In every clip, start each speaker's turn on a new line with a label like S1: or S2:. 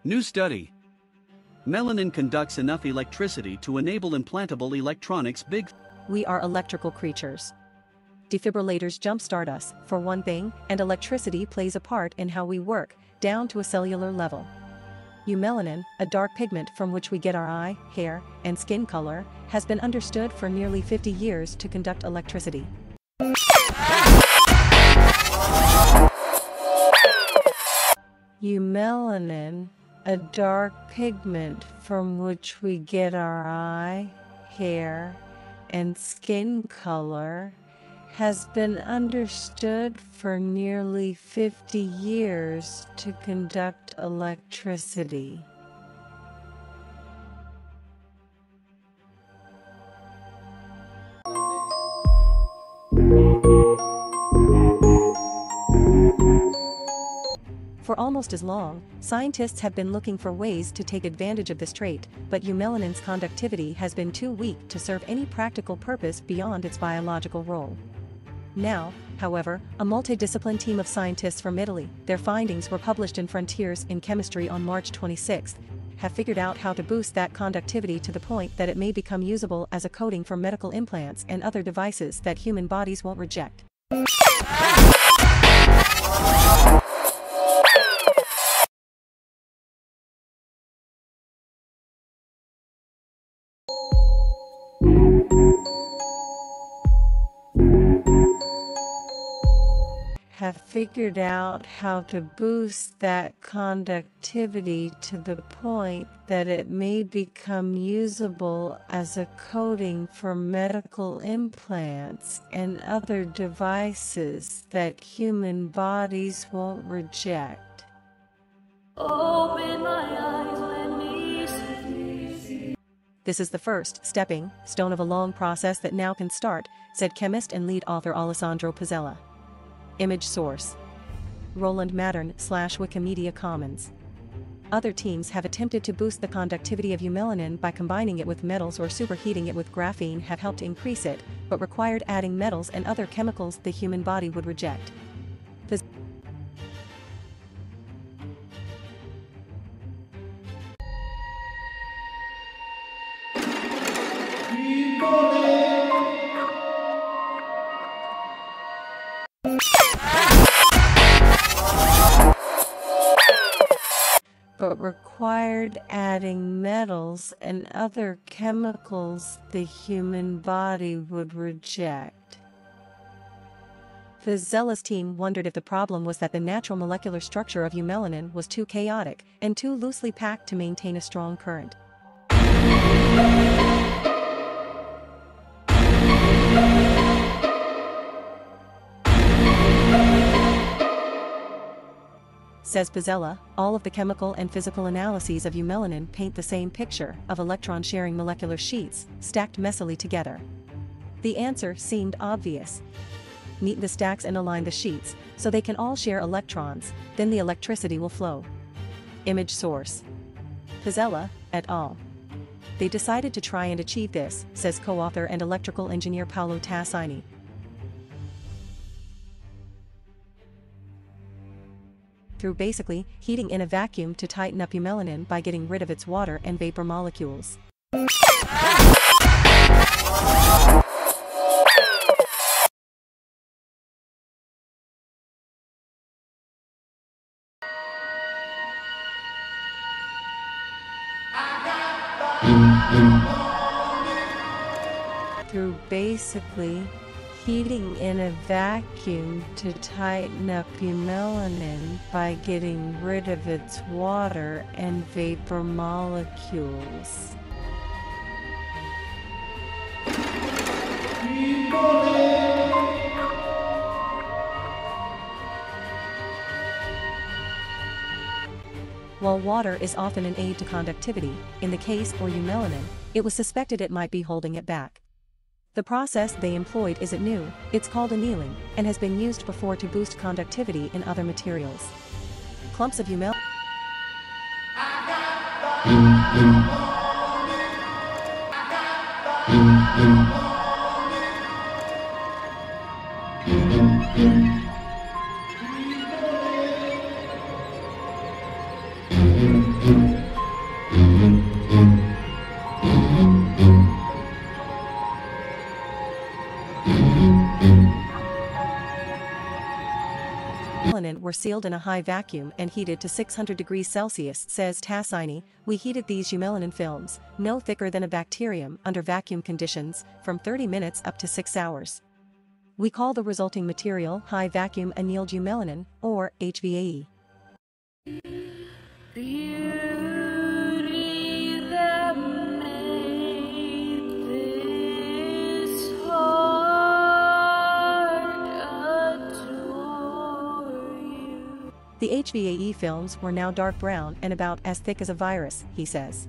S1: New study. Melanin conducts enough electricity to enable implantable electronics.
S2: We are electrical creatures. Defibrillators jumpstart us, for one thing, and electricity plays a part in how we work, down to a cellular level. Eumelanin, a dark pigment from which we get our eye, hair, and skin color, has been understood for nearly 50 years to conduct electricity. Eumelanin, a dark pigment from which we get our eye, hair, and skin color, has been understood for nearly 50 years to conduct electricity. For almost as long, scientists have been looking for ways to take advantage of this trait, but eumelanin's conductivity has been too weak to serve any practical purpose beyond its biological role. Now, however, a multidisciplinary team of scientists from Italy, their findings were published in Frontiers in Chemistry on March 26, have figured out how to boost that conductivity to the point that it may become usable as a coating for medical implants and other devices that human bodies won't reject. Have figured out how to boost that conductivity to the point that it may become usable as a coating for medical implants and other devices that human bodies won't reject. Open my eyes, let me see. This is the first stepping stone of a long process that now can start, said chemist and lead author Alessandro Pizzella. Image source: Roland Mattern / Wikimedia Commons. Other teams have attempted to boost the conductivity of eumelanin by combining it with metals or superheating it with graphene have helped increase it, but required adding metals and other chemicals the human body would reject. But required adding metals and other chemicals the human body would reject. Pizzella's team wondered if the problem was that the natural molecular structure of eumelanin was too chaotic and too loosely packed to maintain a strong current. Says Pizzella, all of the chemical and physical analyses of eumelanin paint the same picture of electron-sharing molecular sheets, stacked messily together. The answer seemed obvious. Neaten the stacks and align the sheets, so they can all share electrons, then the electricity will flow. Image source: Pizzella, et al. They decided to try and achieve this, says co-author and electrical engineer Paolo Tassini. Through basically heating in a vacuum to tighten up eumelanin by getting rid of its water and vapor molecules. Through basically heating in a vacuum to tighten up eumelanin by getting rid of its water and vapor molecules. While water is often an aid to conductivity, in the case for eumelanin, it was suspected it might be holding it back. The process they employed isn't new, it's called annealing, and has been used before to boost conductivity in other materials. Clumps of eumelanin
S3: Melanin were sealed in a high vacuum and heated to 600 degrees Celsius, says Tassini. We heated these Eumelanin films, no thicker than a bacterium, under vacuum conditions, from 30 minutes up to 6 hours. We call the resulting material high vacuum annealed Eumelanin, or HVAE. The HVAE films were now dark brown and about as thick as a virus, he says.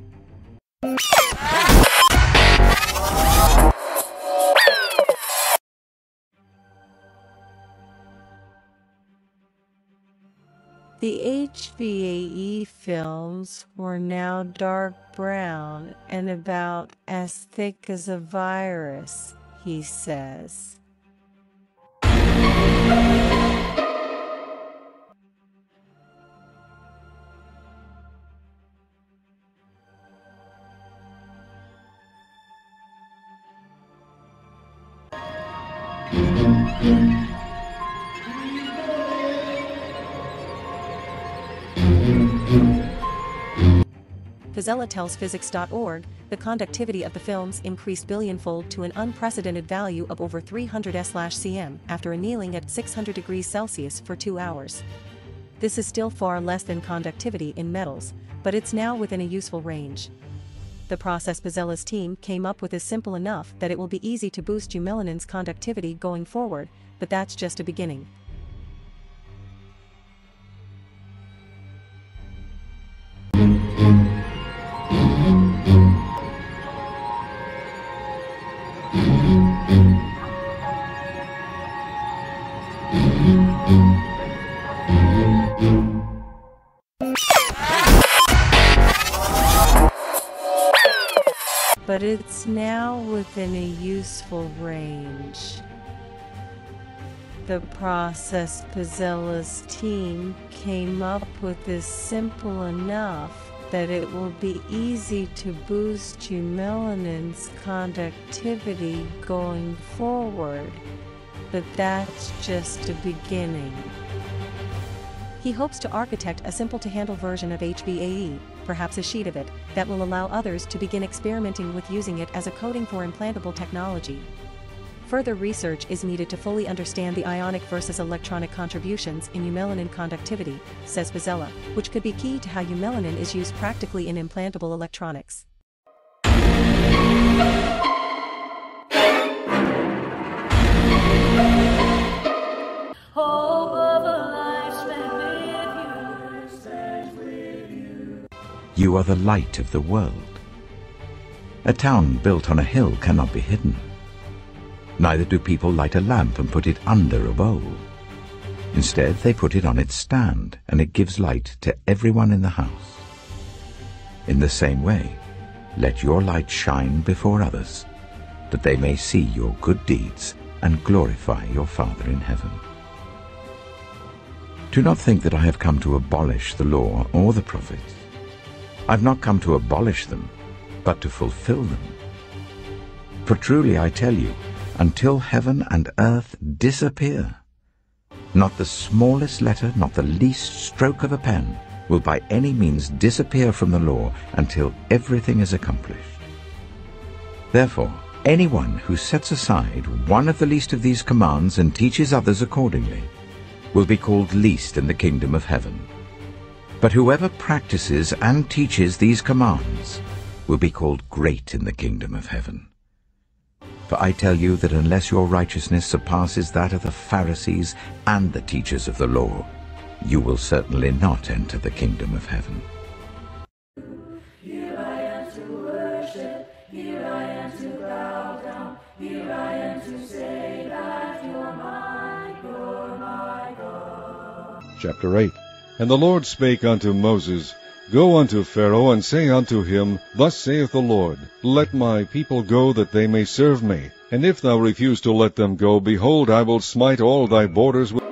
S2: The HVAE films were now dark brown and about as thick as a virus, he says.
S3: Physella tells physics.org, the conductivity of the films increased billionfold to an unprecedented value of over 300 S/cm after annealing at 600 degrees Celsius for 2 hours. This is still far less than conductivity in metals, but it's now within a useful range. The process Physella's team came up with is simple enough that it will be easy to boost Eumelanin's conductivity going forward, but that's just a beginning.
S2: But it's now within a useful range. The process Physella's team came up with is simple enough that it will be easy to boost Eumelanin's conductivity going forward, but that's just a beginning.
S3: He hopes to architect a simple-to-handle version of HVAE, perhaps a sheet of it, that will allow others to begin experimenting with using it as a coating for implantable technology. Further research is needed to fully understand the ionic versus electronic contributions in Eumelanin conductivity, says Physella, which could be key to how Eumelanin is used practically in implantable electronics.
S4: You are the light of the world. A town built on a hill cannot be hidden. Neither do people light a lamp and put it under a bowl. Instead, they put it on its stand, and it gives light to everyone in the house. In the same way, let your light shine before others, that they may see your good deeds and glorify your Father in heaven. Do not think that I have come to abolish the law or the prophets. I've not come to abolish them, but to fulfill them. For truly I tell you, until heaven and earth disappear, not the smallest letter, not the least stroke of a pen, will by any means disappear from the law until everything is accomplished. Therefore, anyone who sets aside one of the least of these commands and teaches others accordingly will be called least in the kingdom of heaven. But whoever practices and teaches these commands will be called great in the kingdom of heaven. For I tell you that unless your righteousness surpasses that of the Pharisees and the teachers of the law, you will certainly not enter the kingdom of heaven.
S5: Here I am to worship, here I am to bow down, here I am to say that you're my God.
S6: Chapter 8. And the Lord spake unto Moses, Go unto Pharaoh, and say unto him, Thus saith the Lord, Let my people go, that they may serve me. And if thou refuse to let them go, behold, I will smite all thy borders with